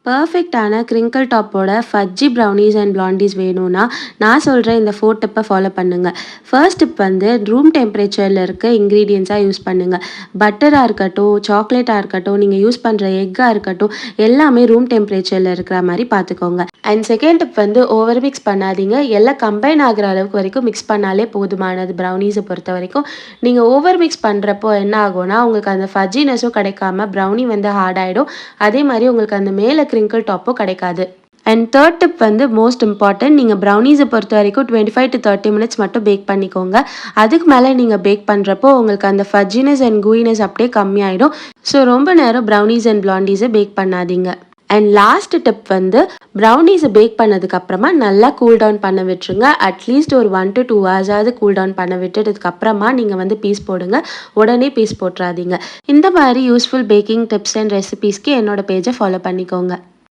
பர்ஃபெக்டான crinkle டாப்போட ஃபஜ்ஜி brownies and பிளாண்டீஸ் வேணும்னா நான் சொல்கிற இந்த 4 டிப்பை ஃபாலோ பண்ணுங்கள். ஃபர்ஸ்ட் டிப் வந்து ரூம் டெம்பரேச்சரில் இருக்க இன்க்ரீடியன்ஸாக யூஸ் பண்ணுங்கள். பட்டராக இருக்கட்டும், சாக்லேட்டாக இருக்கட்டும், நீங்கள் யூஸ் பண்ணுற எக்காக இருக்கட்டும், எல்லாமே ரூம் டெம்பரேச்சரில் இருக்கிற மாதிரி பார்த்துக்கோங்க. அண்ட் செகண்ட் டிப் வந்து ஓவர் மிக்ஸ் பண்ணாதீங்க. எல்லாம் கம்பைன் ஆகிற அளவுக்கு வரைக்கும் மிக்ஸ் பண்ணாலே போதுமானது. ப்ரௌனீஸை பொறுத்த வரைக்கும் நீங்கள் ஓவர் மிக்ஸ் பண்ணுறப்போ என்ன ஆகும்னா உங்களுக்கு அந்த ஃபஜ்ஜினஸும் கிடைக்காம ப்ரௌனி வந்து ஹார்ட் ஆகிடும். அதே மாதிரி உங்களுக்கு அந்த மேலே கிரிங்கிள் டாப்பும் கிடைக்காது. அண்ட் தேர்ட் டிப் வந்து மோஸ்ட் இம்பார்ட்டன்ட். நீங்கள் ப்ரௌனீஸை பொறுத்த வரைக்கும் 25 to 30 மினிட்ஸ் மட்டும் பேக் பண்ணிக்கோங்க. அதுக்கு மேலே நீங்கள் பேக் பண்ணுறப்போ உங்களுக்கு அந்த ஃபஜ்ஜினஸ் அண்ட் கூயினஸ் அப்படியே கம்மியாயிடும். ஸோ ரொம்ப நேரம் ப்ரௌனீஸ் அண்ட் பிளாண்டீஸை பேக் பண்ணாதீங்க. அண்ட் லாஸ்ட் டிப் வந்து ப்ரௌனீஸை பேக் பண்ணதுக்கப்புறமா நல்லா கூல் டவுன் பண்ண விட்டுருங்க. அட்லீஸ்ட் ஒரு 1 to 2 ஹவர்ஸாவது கூல் டவுன் பண்ண விட்டுட்டதுக்கப்புறமா நீங்கள் வந்து பீஸ் போடுங்க. உடனே பீஸ் போட்டுறாதீங்க. இந்த மாதிரி யூஸ்ஃபுல் பேக்கிங் டிப்ஸ் அண்ட் ரெசிபீஸ்க்கு என்னோட பேஜை ஃபாலோ பண்ணிக்கோங்க.